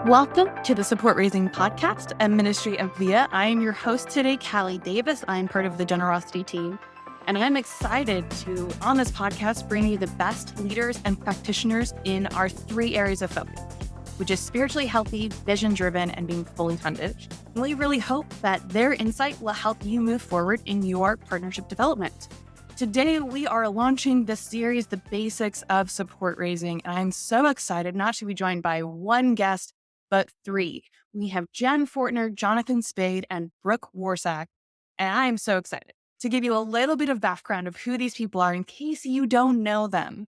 Welcome to the Support Raising Podcast, a ministry of VIA. I am your host today, Callie Davis. I'm part of the Generosity team, and I'm excited to, on this podcast, bring you the best leaders and practitioners in our three areas of focus, which is spiritually healthy, vision-driven, and being fully funded. And we really hope that their insight will help you move forward in your partnership development. Today, we are launching the series, The Basics of Support Raising, and I'm so excited not to be joined by one guest, but three. We have Jenn Fortner, Jonathon Spaid, and Brooke Waresak. And I am so excited to give you a little bit of background of who these people are in case you don't know them.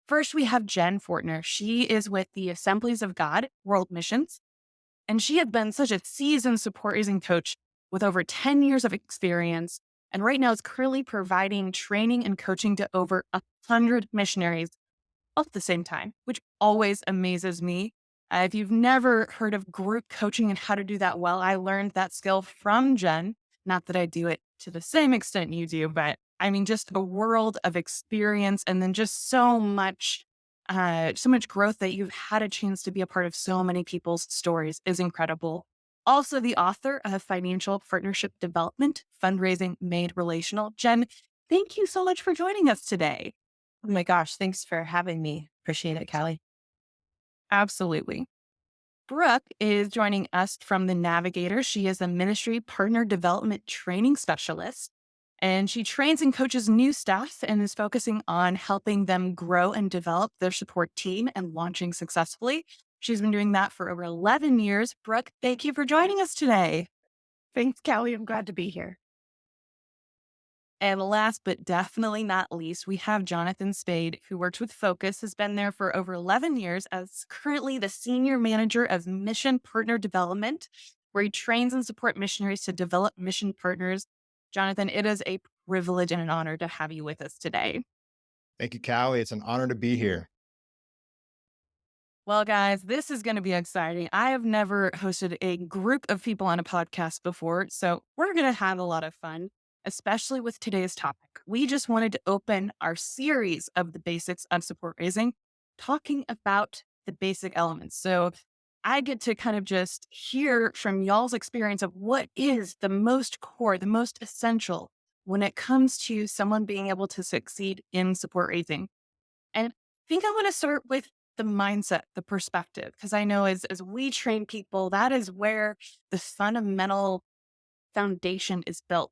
First, we have Jenn Fortner. She is with the Assemblies of God World Missions, and she has been such a seasoned support raising coach with over 10 years of experience. And right now is currently providing training and coaching to over 100 missionaries all at the same time, which always amazes me. If you've never heard of group coaching and how to do that well, I learned that skill from Jenn. Not that I do it to the same extent you do, but I mean, just a world of experience and then just so much growth that you've had a chance to be a part of so many people's stories is incredible. Also, the author of Financial Partnership Development, Fundraising Made Relational. Jenn, thank you so much for joining us today. Oh my gosh, thanks for having me. Appreciate it, Callie. Absolutely. Brooke is joining us from the Navigators. She is a ministry partner development training specialist, and she trains and coaches new staff and is focusing on helping them grow and develop their support team and launching successfully. She's been doing that for over 11 years. Brooke, thank you for joining us today. Thanks, Callie. I'm glad to be here. And last but definitely not least, we have Jonathon Spaid, who works with Focus, has been there for over 11 years as currently the Senior Manager of Mission Partner Development, where he trains and supports missionaries to develop mission partners. Jonathon, it is a privilege and an honor to have you with us today. Thank you, Callie. It's an honor to be here. Well, guys, this is going to be exciting. I have never hosted a group of people on a podcast before, so we're going to have a lot of fun, especially with today's topic. We just wanted to open our series of the basics of support raising, talking about the basic elements. So I get to kind of just hear from y'all's experience of what is the most core, the most essential when it comes to someone being able to succeed in support raising. And I think I want to start with the mindset, the perspective, because I know as we train people, that is where the fundamental foundation is built.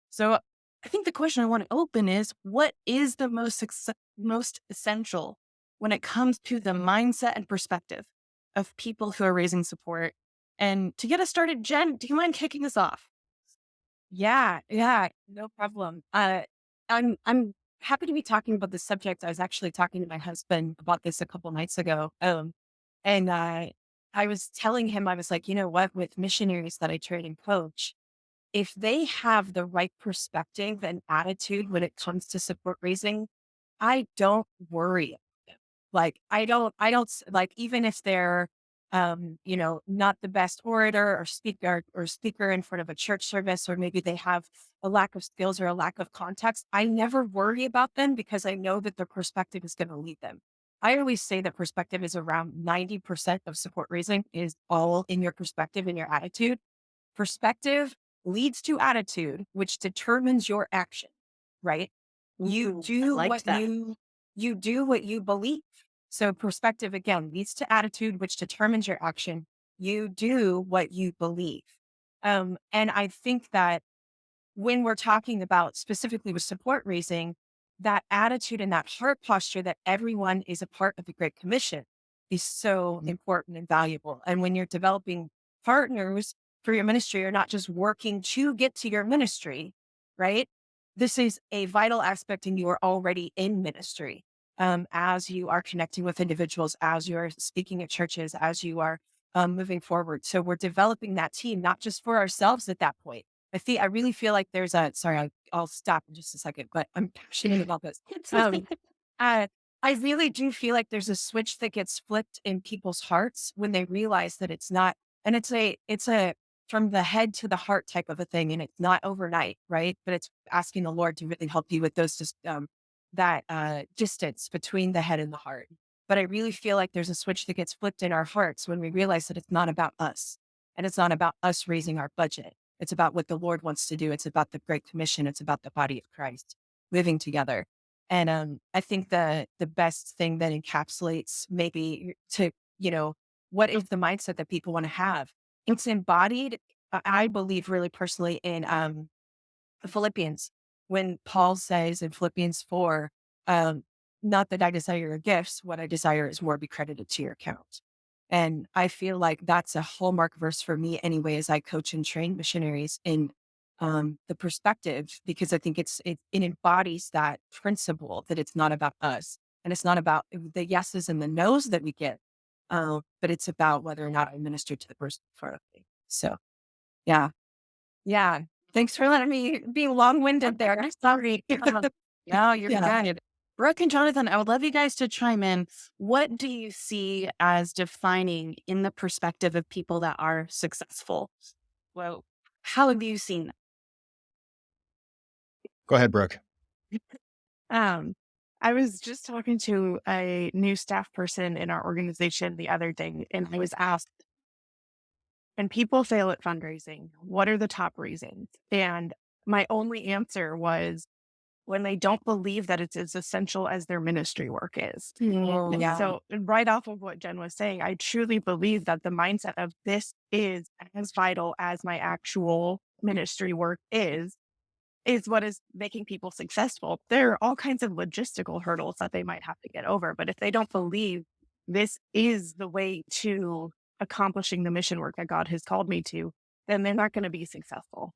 So I think the question I want to open is, what is the most essential when it comes to the mindset and perspective of people who are raising support? And to get us started, Jenn, do you mind kicking us off? Yeah, no problem. I'm happy to be talking about this subject. I was actually talking to my husband about this a couple nights ago. And I was telling him, I was like, you know what, with missionaries that I train and coach, if they have the right perspective and attitude when it comes to support raising, I don't worry. Like, like, even if they're, not the best orator or speaker in front of a church service, or maybe they have a lack of skills or a lack of context, I never worry about them because I know that their perspective is going to lead them. I always say that perspective is around 90% of support raising is all in your perspective and your attitude. Perspective leads to attitude, which determines your action, right? You do what you do what you believe. So perspective again leads to attitude, which determines your action. You do what you believe. And I think that when we're talking about specifically with support raising, that attitude and that heart posture that everyone is a part of the Great Commission is so important and valuable. And when you're developing partners for your ministry, you're not just working to get to your ministry, right? This is a vital aspect, and you are already in ministry as you are connecting with individuals, as you are speaking at churches, as you are moving forward. So we're developing that team, not just for ourselves at that point. I really feel like there's I'll stop in just a second, but I'm passionate about this. I really do feel like there's a switch that gets flipped in people's hearts when they realize that it's not, and it's a from the head to the heart type of a thing. And it's not overnight, right? But it's asking the Lord to really help you with those, that distance between the head and the heart. But I really feel like there's a switch that gets flipped in our hearts when we realize that it's not about us and it's not about us raising our budget. It's about what the Lord wants to do. It's about the Great Commission. It's about the body of Christ living together. And I think the best thing that encapsulates maybe to, what is the mindset that people want to have? It's embodied, I believe really personally in Philippians, when Paul says in Philippians 4, um, not that I desire your gifts, what I desire is more be credited to your account. And I feel like that's a hallmark verse for me anyway, as I coach and train missionaries in the perspective, because I think it embodies that principle that it's not about us and it's not about the yeses and the nos that we get, but it's about whether or not I minister to the person in front of me. So, yeah. Yeah. Thanks for letting me be long-winded there. I'm sorry. No, you're Yeah. good. Brooke and Jonathan, I would love you guys to chime in. What do you see as defining in the perspective of people that are successful? Well, how have you seen that? Go ahead, Brooke. Um, I was just talking to a new staff person in our organization the other day, and I was asked, when people fail at fundraising, what are the top reasons? And my only answer was when they don't believe that it's as essential as their ministry work is. Oh, yeah. So, right off of what Jen was saying, I truly believe that the mindset of this is as vital as my actual ministry work is what is making people successful. There are all kinds of logistical hurdles that they might have to get over. But if they don't believe this is the way to accomplishing the mission work that God has called me to, then they're not going to be successful.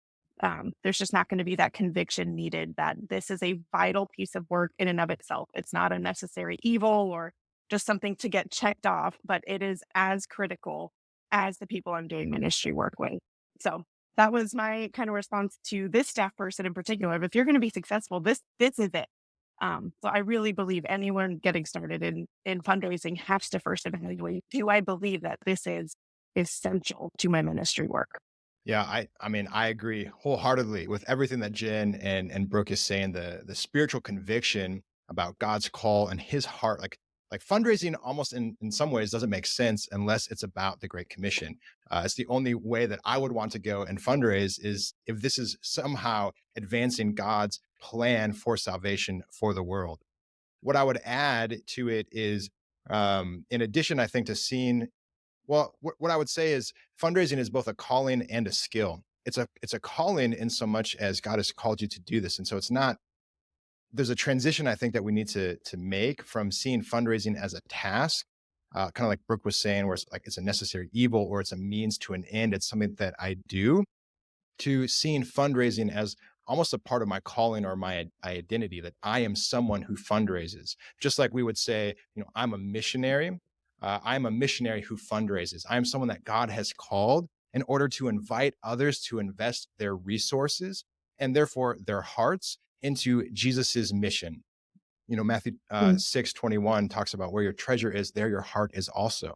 There's just not going to be that conviction needed that this is a vital piece of work in and of itself. It's not a necessary evil or just something to get checked off, but it is as critical as the people I'm doing ministry work with. So that was my kind of response to this staff person in particular. If you're going to be successful, this is it. So I really believe anyone getting started in fundraising has to first evaluate, do I believe that this is essential to my ministry work? Yeah, I mean, I agree wholeheartedly with everything that Jen and Brooke is saying. The spiritual conviction about God's call and his heart, like fundraising almost in some ways doesn't make sense unless it's about the Great Commission. It's the only way that I would want to go and fundraise is if this is somehow advancing God's plan for salvation for the world. What I would add to it is, in addition, I think to seeing what I would say is fundraising is both a calling and a skill. It's a calling in so much as God has called you to do this. And so it's not, there's a transition I think that we need to make from seeing fundraising as a task, kind of like Brooke was saying, where it's like it's a necessary evil or it's a means to an end. It's something that I do, to seeing fundraising as almost a part of my calling or my identity, that I am someone who fundraises. Just like we would say, I'm a missionary. I'm a missionary who fundraises. I'm someone that God has called in order to invite others to invest their resources and therefore their hearts into Jesus's mission. Matthew 6:21 talks about where your treasure is, there your heart is also.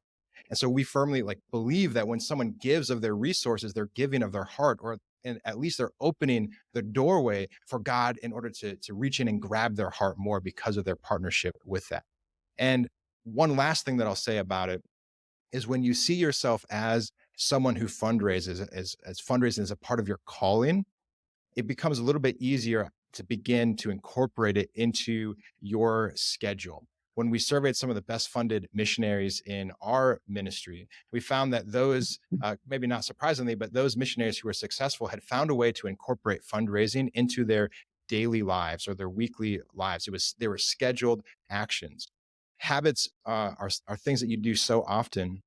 And so we firmly believe that when someone gives of their resources, they're giving of their heart, and at least they're opening the doorway for God in order to reach in and grab their heart more because of their partnership with that. And one last thing that I'll say about it is when you see yourself as someone who fundraises, as fundraising is a part of your calling, it becomes a little bit easier to begin to incorporate it into your schedule. When we surveyed some of the best funded missionaries in our ministry, we found that those, maybe not surprisingly, but those missionaries who were successful had found a way to incorporate fundraising into their daily lives or their weekly lives. They were scheduled actions. Habits are things that you do so often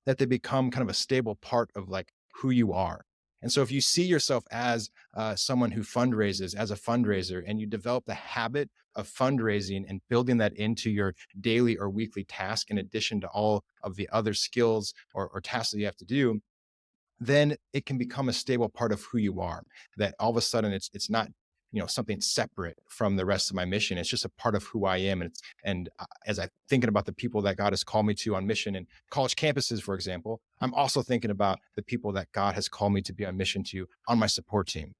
that they become kind of a stable part of who you are. And so if you see yourself as someone who fundraises, as a fundraiser, and you develop the habit of fundraising and building that into your daily or weekly task, in addition to all of the other skills or tasks that you have to do, then it can become a stable part of who you are. That all of a sudden it's not something separate from the rest of my mission. It's just a part of who I am. And as I'm thinking about the people that God has called me to on mission and college campuses, for example, I'm also thinking about the people that God has called me to be on mission to on my support team.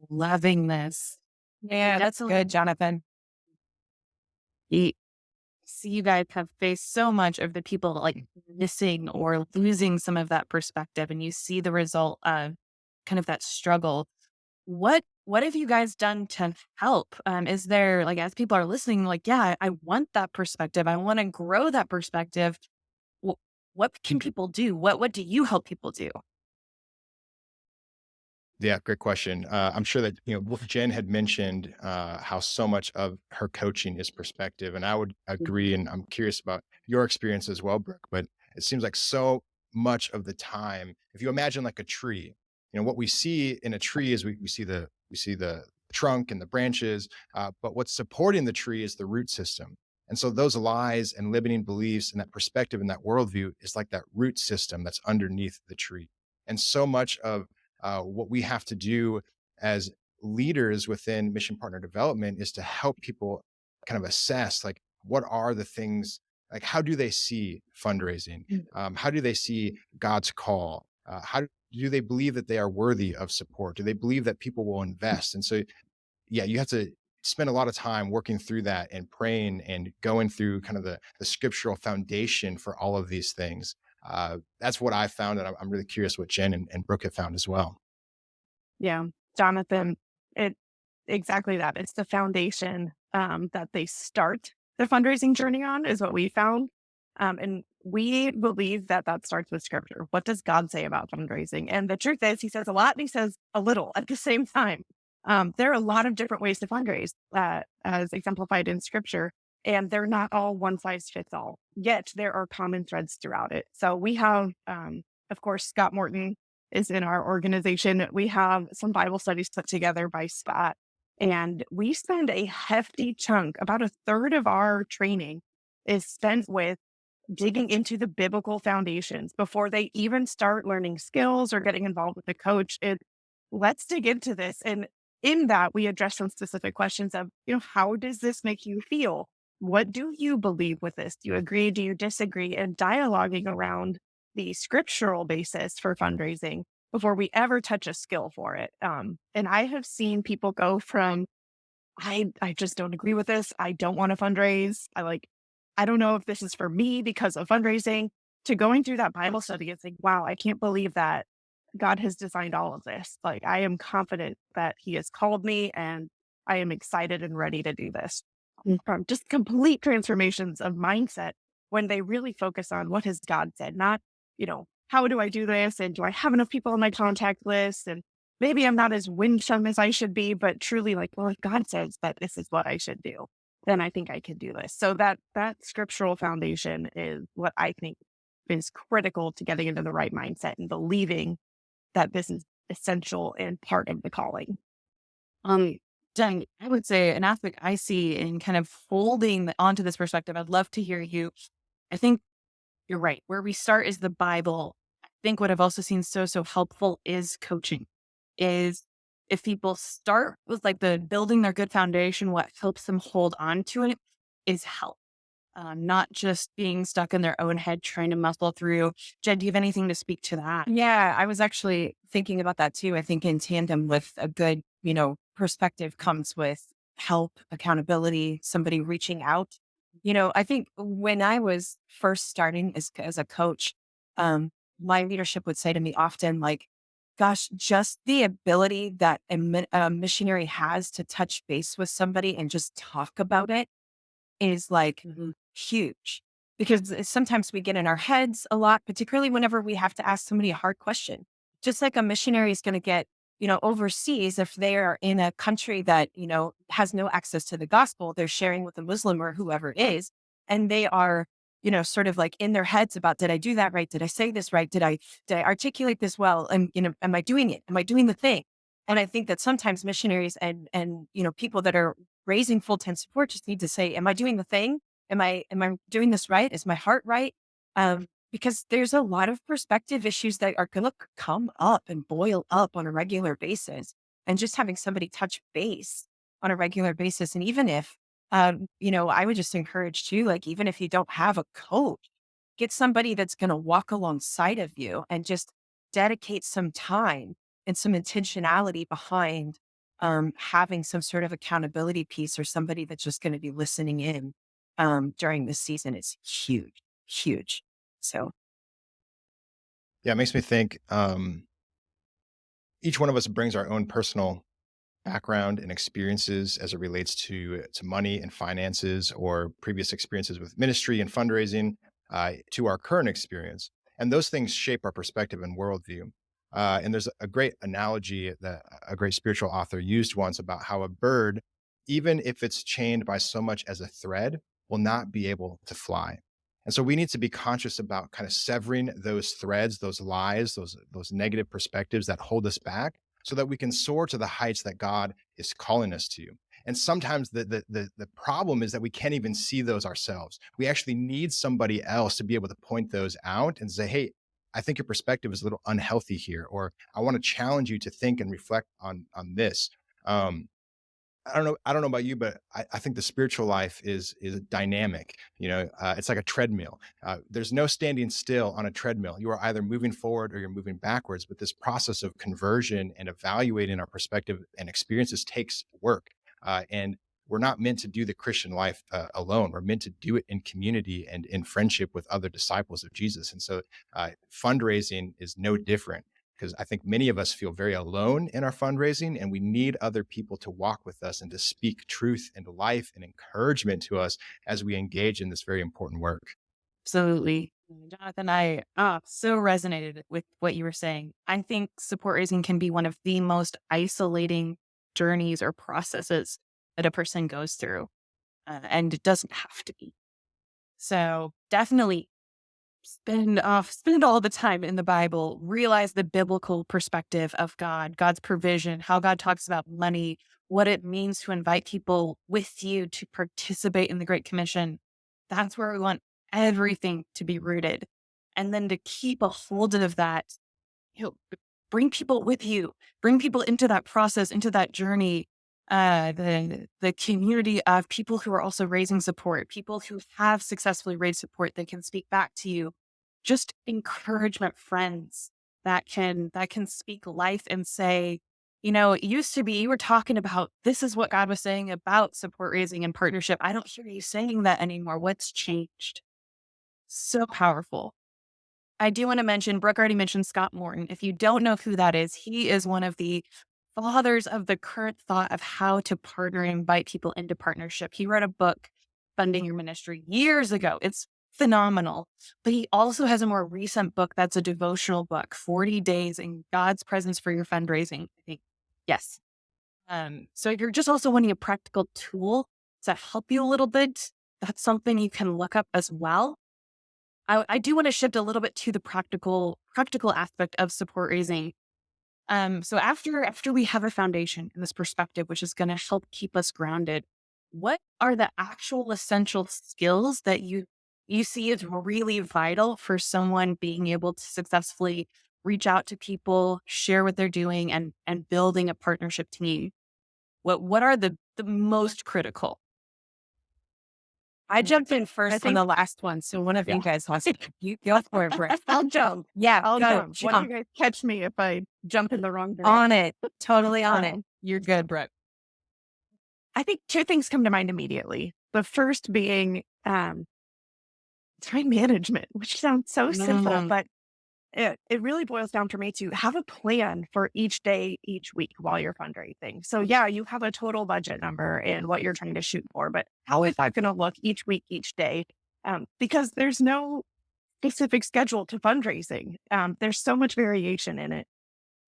Loving this. Yeah, that's good, Jonathan. You see, you guys have faced so much of the people like missing or losing some of that perspective, and you see the result of kind of that struggle. What have you guys done to help? Is there like as people are listening, like, yeah, I want that perspective. I want to grow that perspective. Wh- what can people do? What do you help people do? Yeah, great question. I'm sure that Jen had mentioned how so much of her coaching is perspective, and I would agree. And I'm curious about your experience as well, Brooke. But it seems like so much of the time, if you imagine like a tree, what we see in a tree is we see the trunk and the branches, but what's supporting the tree is the root system. And so those lies and limiting beliefs and that perspective and that worldview is like that root system that's underneath the tree. And so much of what we have to do as leaders within mission partner development is to help people kind of assess like what are the things, like how do they see fundraising, how do they see God's call, how do they believe that they are worthy of support, do they believe that people will invest. And so yeah, you have to spend a lot of time working through that and praying and going through kind of the scriptural foundation for all of these things. That's what I found, and I'm really curious what Jen and Brooke have found as well. Yeah, Jonathan, it exactly that. It's the foundation that they start the fundraising journey on is what we found. And we believe that that starts with scripture. What does God say about fundraising? And the truth is, he says a lot and he says a little at the same time. There are a lot of different ways to fundraise, as exemplified in scripture, and they're not all one size fits all. Yet there are common threads throughout it. So we have, of course, Scott Morton is in our organization. We have some Bible studies put together by Scott, and we spend a hefty chunk, about a third of our training is spent with digging into the biblical foundations before they even start learning skills or getting involved with a coach. Let's dig into this. And in that, we address some specific questions of, how does this make you feel? What do you believe with this? Do you agree? Do you disagree? And dialoguing around the scriptural basis for fundraising before we ever touch a skill for it. And I have seen people go from, I just don't agree with this. I don't want to fundraise. I don't know if this is for me because of fundraising, to going through that Bible study and saying, wow, I can't believe that God has designed all of this. Like, I am confident that he has called me and I am excited and ready to do this. Just complete transformations of mindset when they really focus on what has God said, not, how do I do this? And do I have enough people on my contact list? And maybe I'm not as winsome as I should be, but truly like, well, if God says that this is what I should do, then I think I can do this. So that scriptural foundation is what I think is critical to getting into the right mindset and believing that this is essential and part of the calling. Um, Dang, I would say an aspect I see in kind of folding onto this perspective. I'd love to hear you. I think you're right. Where we start is the Bible. I think what I've also seen so helpful is coaching. Is if people start with like the building their good foundation, what helps them hold on to it is help. Not just being stuck in their own head trying to muscle through. Jen, do you have anything to speak to that? Yeah, I was actually thinking about that too. I think in tandem with a good, perspective comes with help, accountability, somebody reaching out. I think when I was first starting as a coach, my leadership would say to me often, like, gosh, just the ability that a missionary has to touch base with somebody and just talk about it is like huge, because sometimes we get in our heads a lot, particularly whenever we have to ask somebody a hard question. Just like a missionary is going to get, overseas, if they are in a country that, has no access to the gospel, they're sharing with a Muslim or whoever it is, and they are, sort of like in their heads about, did I do that right? Did I say this right? Did I articulate this well? And, am I doing it? Am I doing the thing? And I think that sometimes missionaries and, people that are raising full-time support just need to say, am I doing the thing? Am I doing this right? Is my heart right? Because there's a lot of perspective issues that are going to come up and boil up on a regular basis. And just having somebody touch base on a regular basis. And even if, I would just encourage too, like, even if you don't have a coach, get somebody that's going to walk alongside of you and just dedicate some time and some intentionality behind having some sort of accountability piece or somebody that's just going to be listening in. during this season is huge, huge. So Yeah, it makes me think each one of us brings our own personal background and experiences as it relates to money and finances, or previous experiences with ministry and fundraising, to our current experience, and those things shape our perspective and worldview. And there's a great analogy that a great spiritual author used once about how a bird, even if it's chained by so much as a thread, will not be able to fly. And so we need to be conscious about kind of severing those threads, those lies, those negative perspectives that hold us back, so that we can soar to the heights that God is calling us to. And sometimes the problem is that we can't even see those ourselves. We actually need somebody else to be able to point those out and say, hey, I think your perspective is a little unhealthy here, or I want to challenge you to think and reflect on this. Um, I don't know about you, but I think the spiritual life is dynamic. It's like a treadmill. There's no standing still on a treadmill. You are either moving forward or you're moving backwards. But this process of conversion and evaluating our perspective and experiences takes work. And we're not meant to do the Christian life alone. We're meant to do it in community and in friendship with other disciples of Jesus. And so fundraising is no different, because I think many of us feel very alone in our fundraising, and we need other people to walk with us and to speak truth and life and encouragement to us as we engage in this very important work. Absolutely. Jonathan, I so resonated with what you were saying. I think support raising can be one of the most isolating journeys or processes that a person goes through, and it doesn't have to be. So definitely spend all the time in the Bible, realize the biblical perspective of God, God's provision, how God talks about money, what it means to invite people with you to participate in the Great Commission. That's where we want everything to be rooted. And then to keep a hold of that, bring people with you, bring people into that process, into that journey. The community of people who are also raising support, people who have successfully raised support that can speak back to you, just encouragement friends that can speak life and say, it used to be you were talking about this is what God was saying about support raising and partnership. I don't hear you saying that anymore. What's changed? So powerful. I do want to mention, Brooke already mentioned Scott Morton. If you don't know who that is, he is one of the fathers of the current thought of how to partner and invite people into partnership. He wrote a book, Funding Your Ministry, years ago. It's phenomenal. But he also has a more recent book that's a devotional book, 40 Days in God's Presence for Your Fundraising, I think. Yes. So if you're just also wanting a practical tool to help you a little bit, that's something you can look up as well. I do want to shift a little bit to the practical aspect of support raising. So after we have a foundation in this perspective, which is going to help keep us grounded, what are the actual essential skills that you see as really vital for someone being able to successfully reach out to people, share what they're doing, and building a partnership team? What are the most critical? I jumped in I first on think, the last one. So one of yeah, you guys wants to, you go for it, Brett. I'll jump. Yeah, I'll go, jump. What do you guys catch me if I jump in the wrong direction? on it. Totally on it. You're good, Brett. I think two things come to mind immediately. The first being time management, which sounds so simple, but it really boils down for me to have a plan for each day, each week while you're fundraising. So yeah, you have a total budget number and what you're trying to shoot for, but how is that going to look each week, each day? Because there's no specific schedule to fundraising. There's so much variation in it.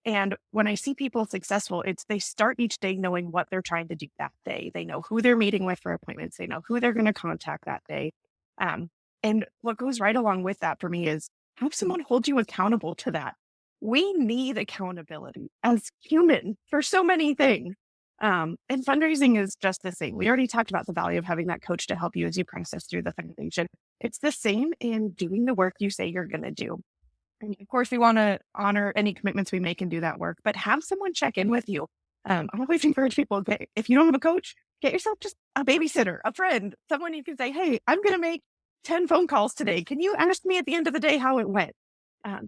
And when I see people successful, they start each day knowing what they're trying to do that day. They know who they're meeting with for appointments. They know who they're going to contact that day. And what goes right along with that for me is have someone hold you accountable to that. We need accountability as human for so many things. And fundraising is just the same. We already talked about the value of having that coach to help you as you process through the fundraising. It's the same in doing the work you say you're going to do. And of course, we want to honor any commitments we make and do that work, but have someone check in with you. I always encourage people, okay, if you don't have a coach, get yourself just a babysitter, a friend, someone you can say, hey, I'm going to make 10 phone calls today. Can you ask me at the end of the day how it went?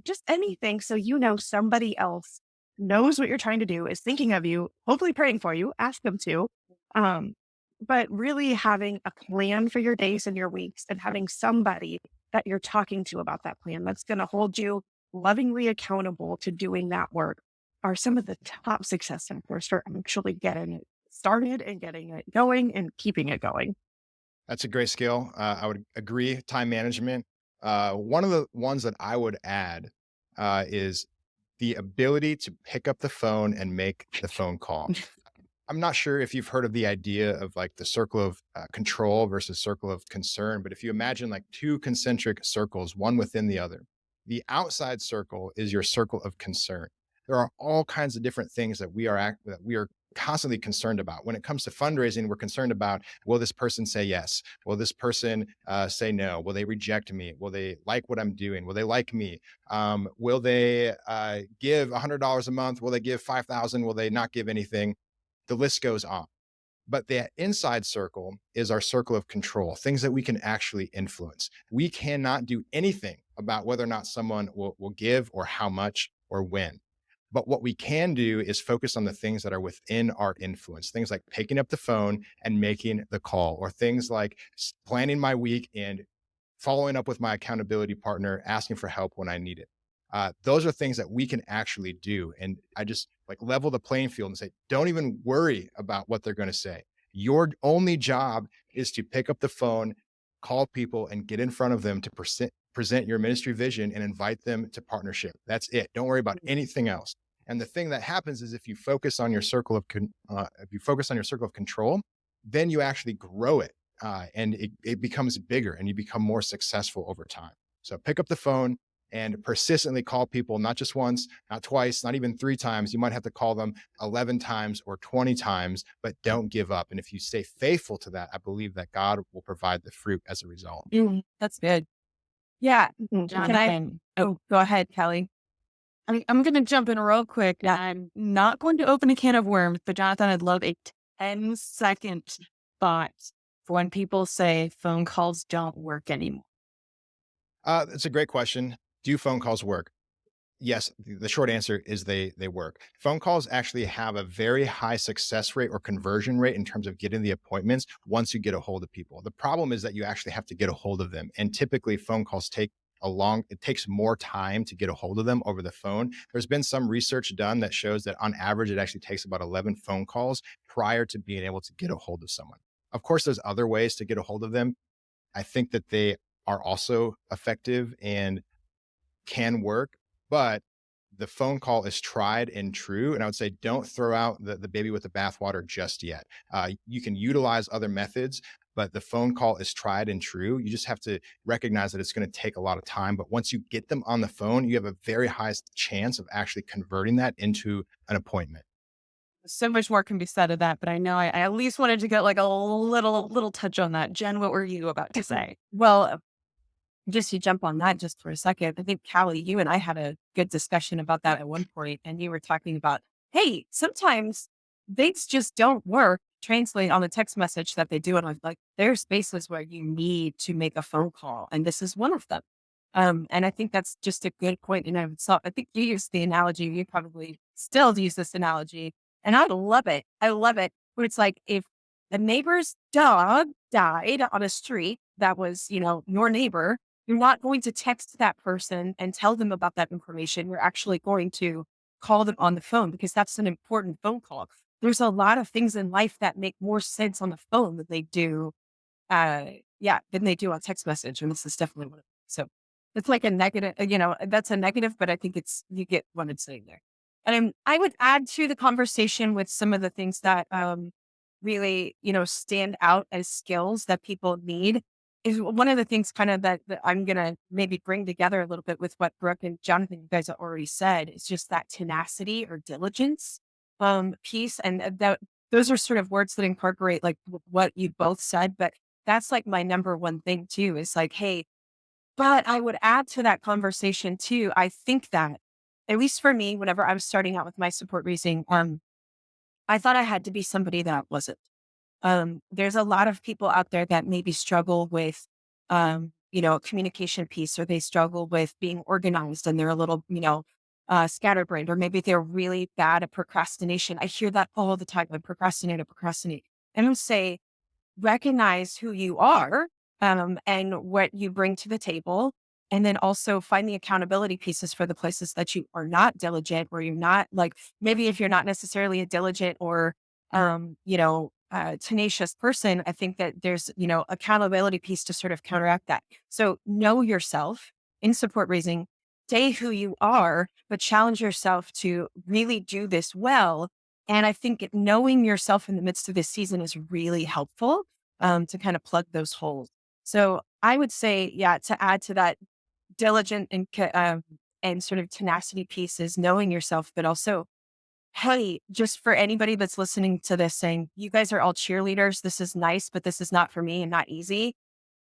Just anything so you know somebody else knows what you're trying to do, is thinking of you, hopefully praying for you, ask them to. but really having a plan for your days and your weeks and having somebody that you're talking to about that plan that's going to hold you lovingly accountable to doing that work are some of the top success factors for actually getting it started and getting it going and keeping it going. That's a great skill. I would agree. Time management. One of the ones that I would add is the ability to pick up the phone and make the phone call. I'm not sure if you've heard of the idea of like the circle of control versus circle of concern, but if you imagine like two concentric circles, one within the other, the outside circle is your circle of concern. There are all kinds of different things that we are constantly concerned about. When it comes to fundraising, we're concerned about, will this person say yes? Will this person say no? Will they reject me? Will they like what I'm doing? Will they like me? Will they give $100 a month? Will they give 5,000? Will they not give anything? The list goes on. But the inside circle is our circle of control, things that we can actually influence. We cannot do anything about whether or not someone will give or how much or when. But what we can do is focus on the things that are within our influence, things like picking up the phone and making the call, or things like planning my week and following up with my accountability partner, asking for help when I need it. Those are things that we can actually do. And I just like level the playing field and say, don't even worry about what they're going to say. Your only job is to pick up the phone, call people, and get in front of them to present your ministry vision and invite them to partnership. That's it. Don't worry about anything else. And the thing that happens is if you focus on your circle of control, then you actually grow it, and it becomes bigger, and you become more successful over time. So pick up the phone and persistently call people, not just once, not twice, not even 3 times. You might have to call them 11 times or 20 times, but don't give up. And if you stay faithful to that, I believe that God will provide the fruit as a result. That's good. Yeah. Can I? Jonathan, Oh, go ahead, Callie. I'm going to jump in real quick. Yeah. I'm not going to open a can of worms, but Jonathan, I'd love a 10-second thought for when people say phone calls don't work anymore. That's a great question. Do phone calls work? Yes, the short answer is they work. Phone calls actually have a very high success rate or conversion rate in terms of getting the appointments once you get a hold of people. The problem is that you actually have to get a hold of them. And typically phone calls it takes more time to get a hold of them over the phone. There's been some research done that shows that on average, it actually takes about 11 phone calls prior to being able to get a hold of someone. Of course, there's other ways to get a hold of them. I think that they are also effective and can work, but the phone call is tried and true. And I would say don't throw out the baby with the bathwater just yet. You can utilize other methods, but the phone call is tried and true. You just have to recognize that it's going to take a lot of time. But once you get them on the phone, you have a very high chance of actually converting that into an appointment. So much more can be said of that, but I know I at least wanted to get like a little touch on that. Jen, what were you about to say? Well, just to jump on that just for a second, I think Callie, you and I had a good discussion about that at one point, and you were talking about, hey, sometimes things just don't work. Translate on the text message that they do, and I'm like, there's spaces where you need to make a phone call, and this is one of them. And I think that's just a good point. And I think you used the analogy. You probably still use this analogy, and I love it. I love it. Where it's like if a neighbor's dog died on a street that was, your neighbor, you're not going to text that person and tell them about that information. You're actually going to call them on the phone because that's an important phone call. There's a lot of things in life that make more sense on the phone than they do, than they do on text message. And this is definitely one of them. So it's like a negative, that's a negative, but I think you get what I'm saying there. And I would add to the conversation with some of the things that really, stand out as skills that people need is one of the things kind of that I'm going to maybe bring together a little bit with what Brooke and Jonathan, you guys have already said. It's just that tenacity or diligence piece. And those are sort of words that incorporate like what you both said. But that's like my number one thing too, is like, hey, but I would add to that conversation too. I think that at least for me, whenever I was starting out with my support raising, I thought I had to be somebody that I wasn't. There's a lot of people out there that maybe struggle with, a communication piece, or they struggle with being organized and they're a little, scatterbrained, or maybe they're really bad at procrastination. I hear that all the time. I procrastinate. And I would say, recognize who you are, and what you bring to the table. And then also find the accountability pieces for the places that you are not diligent, where you're not like, maybe if you're not necessarily a diligent or, tenacious person, I think that there's, accountability piece to sort of counteract that. So know yourself in support raising, say who you are, but challenge yourself to really do this well. And I think knowing yourself in the midst of this season is really helpful, to kind of plug those holes. So I would say, yeah, to add to that, diligent and sort of tenacity piece is knowing yourself, but also, hey, just for anybody that's listening to this saying, you guys are all cheerleaders. This is nice, but this is not for me and not easy.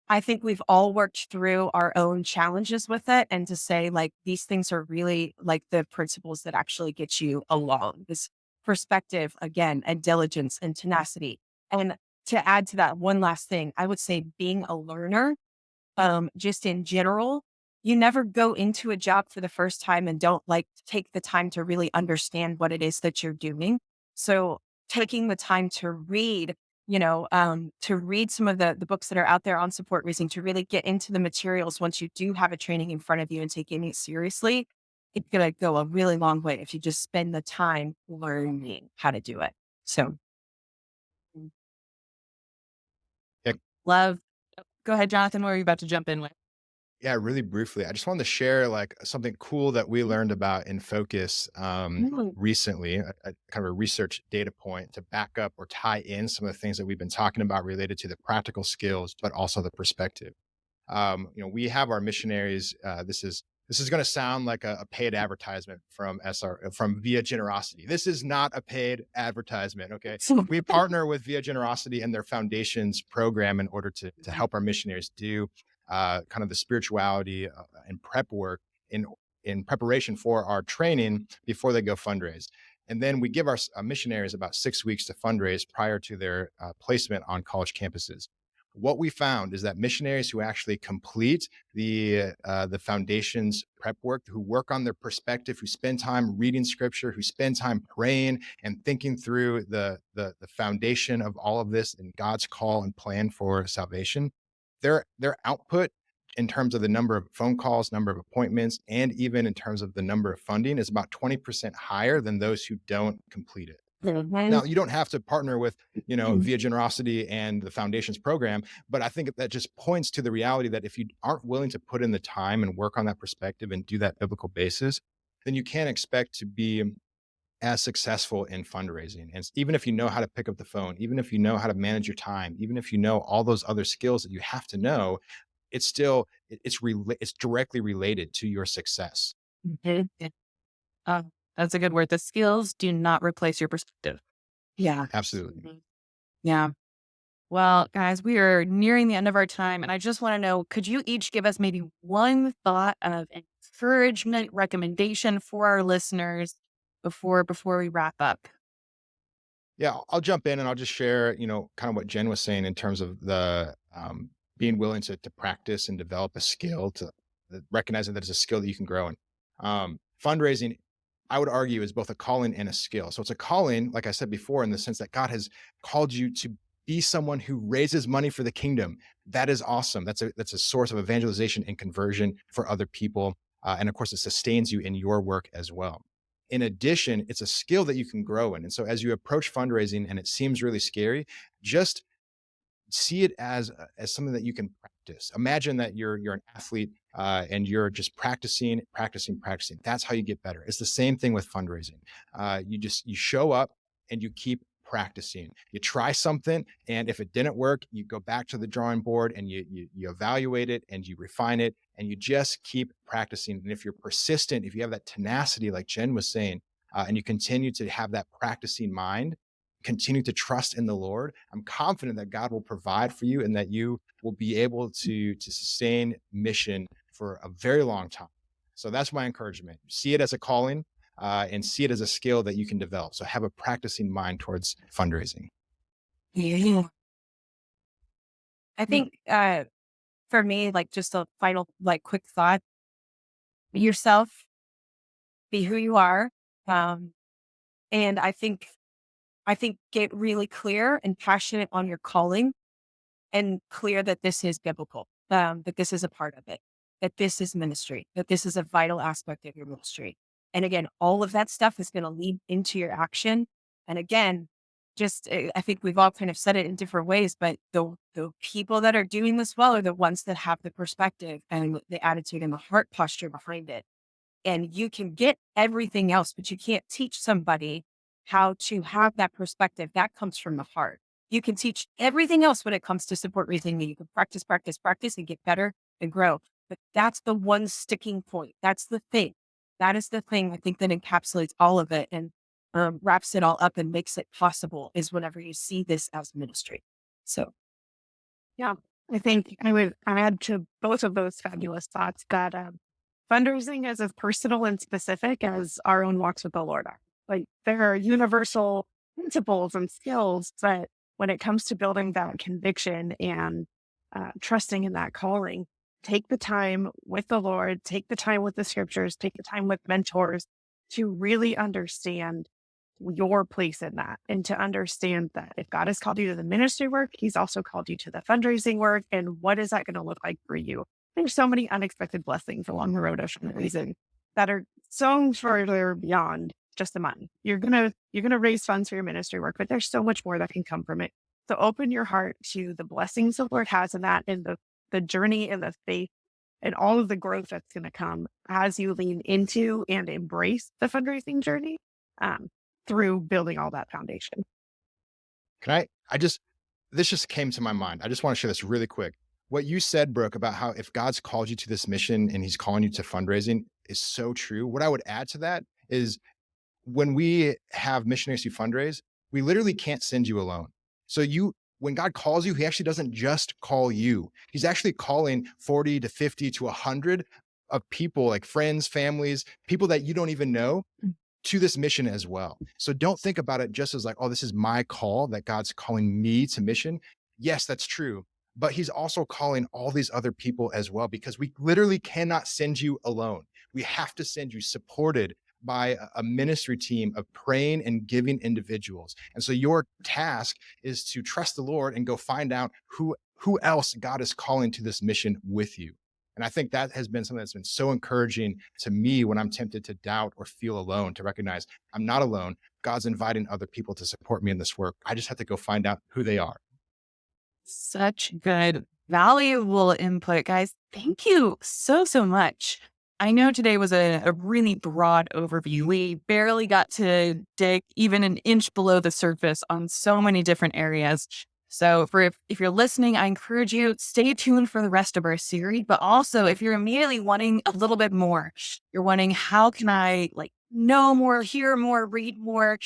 I think we've all worked through our own challenges with it. And to say, like, these things are really like the principles that actually get you along, this perspective again, and diligence and tenacity. And to add to that, one last thing, I would say being a learner, just in general, you never go into a job for the first time and don't like take the time to really understand what it is that you're doing. So taking the time to read, to read some of the books that are out there on support raising, to really get into the materials once you do have a training in front of you and taking it seriously, it's going to go a really long way if you just spend the time learning how to do it. So Yeah, Love. Go ahead, Jonathan. What were you about to jump in with? yeah, really briefly, I just wanted to share like something cool that we learned about in Focus mm, recently, a kind of a research data point to back up or tie in some of the things that we've been talking about related to the practical skills, but also the perspective. We have our missionaries. This is going to sound like a paid advertisement from from Via Generosity. This is not a paid advertisement. Okay, we partner with Via Generosity and their foundations program in order to help our missionaries do kind of the spirituality and prep work in preparation for our training before they go fundraise. And then we give our missionaries about 6 weeks to fundraise prior to their placement on college campuses. What we found is that missionaries who actually complete the foundations prep work, who work on their perspective, who spend time reading scripture, who spend time praying and thinking through the foundation of all of this and God's call and plan for salvation, their output in terms of the number of phone calls, number of appointments, and even in terms of the number of funding is about 20% higher than those who don't complete it. mhm, Now, you don't have to partner with, Via Generosity and the Foundations program, but I think that just points to the reality that if you aren't willing to put in the time and work on that perspective and do that biblical basis, then you can't expect to be as successful in fundraising. And even if you know how to pick up the phone, even if you know how to manage your time, even if you know all those other skills that you have to know, it's still it's directly related to your success. mhm. Uh, that's a good word. The skills do not replace your perspective. Yeah. Absolutely. Mhm. Yeah. Well, guys, we are nearing the end of our time. And I just want to know, could you each give us maybe one thought of encouragement, recommendation for our listeners before we wrap up? Yeah, I'll jump in and I'll just share, kind of what Jen was saying in terms of the being willing to practice and develop a skill, to recognizing that it's a skill that you can grow in. Fundraising, I would argue, is both a calling and a skill. So it's a calling, like I said before, in the sense that God has called you to be someone who raises money for the kingdom. That is awesome. That's a source of evangelization and conversion for other people, and of course, it sustains you in your work as well. In addition, it's a skill that you can grow in. And so as you approach fundraising and it seems really scary, just see it as something that you can practice. Imagine that you're an athlete and you're just practicing. That's how you get better. It's the same thing with fundraising. You show up and you keep practicing. You try something, and if it didn't work, you go back to the drawing board and you evaluate it and you refine it and you just keep practicing. And if you're persistent, if you have that tenacity, like Jen was saying, and you continue to have that practicing mind, continue to trust in the Lord, I'm confident that God will provide for you and that you will be able to sustain mission for a very long time. So that's my encouragement. See it as a calling, and see it as a skill that you can develop. So have a practicing mind towards fundraising. Yeah. I think for me, like just a final like quick thought, be yourself, be who you are. Um, and I think get really clear and passionate on your calling. and clear that this is biblical, that this is a part of it, that this is ministry, that this is a vital aspect of your ministry. And again, all of that stuff is going to lead into your action. And again, I think we've all kind of said it in different ways, but the people that are doing this well are the ones that have the perspective and the attitude and the heart posture behind it. And you can get everything else, but you can't teach somebody how to have that perspective. That comes from the heart. You can teach everything else when it comes to support raising. You can practice, practice, practice and get better and grow. But that's the one sticking point. That's the thing. That is the thing I think that encapsulates all of it and wraps it all up and makes it possible is whenever you see this as ministry. So, Yeah, I think I would add to both of those fabulous thoughts that fundraising is as personal and specific as our own walks with the Lord are. Like there are universal principles and skills, but when it comes to building that conviction and trusting in that calling, take the time with the Lord, take the time with the scriptures, take the time with mentors to really understand your place in that and to understand that if God has called you to the ministry work, he's also called you to the fundraising work. And what is that going to look like for you? There's so many unexpected blessings along the road of fundraising that are so further beyond just the money. You're gonna raise funds for your ministry work, but there's so much more that can come from it. So open your heart to the blessings the Lord has in that and the journey and the faith and all of the growth that's going to come as you lean into and embrace the fundraising journey through building all that foundation. This just came to my mind. I just want to share this really quick. What you said, Brooke, about how if God's called you to this mission and he's calling you to fundraising is so true. What I would add to that is when we have missionaries who fundraise, we literally can't send you alone. So when God calls you, he actually doesn't just call you. He's actually calling 40 to 50 to 100 of people like friends, families, people that you don't even know to this mission as well. So don't think about it just as like, oh, this is my call that God's calling me to mission. Yes, that's true. But he's also calling all these other people as well, because we literally cannot send you alone. We have to send you supported by a ministry team of praying and giving individuals. And so your task is to trust the Lord and go find out who else God is calling to this mission with you. And I think that has been something that's been so encouraging to me when I'm tempted to doubt or feel alone, to recognize I'm not alone. God's inviting other people to support me in this work. I just have to go find out who they are. Such good, valuable input, guys. Thank you so much. I know today was a really broad overview. We barely got to dig even an inch below the surface on so many different areas. So if you're listening, I encourage you, stay tuned for the rest of our series. But also, if you're immediately wanting a little bit more, you're wanting, how can I know more, hear more, read more?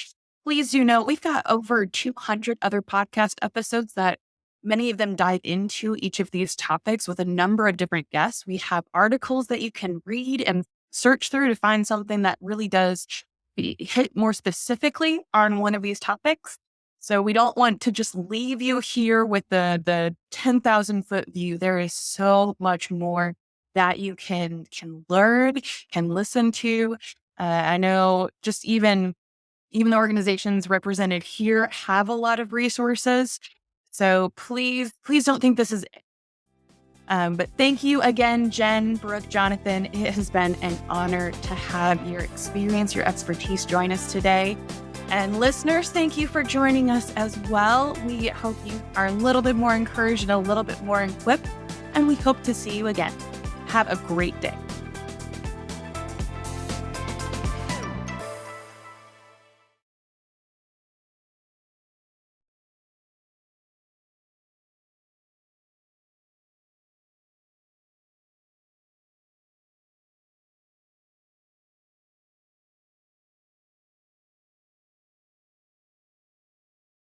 Please do know we've got over 200 other podcast episodes that many of them dive into each of these topics with a number of different guests. We have articles that you can read and search through to find something that really does hit more specifically on one of these topics. So we don't want to just leave you here with the 10,000 foot view. There is so much more that you can learn, can listen to. I know just even the organizations represented here have a lot of resources. So please don't think this is it. But thank you again, Jenn, Brooke, Jonathan. It has been an honor to have your experience, your expertise join us today. And listeners, thank you for joining us as well. We hope you are a little bit more encouraged and a little bit more equipped, and we hope to see you again. Have a great day.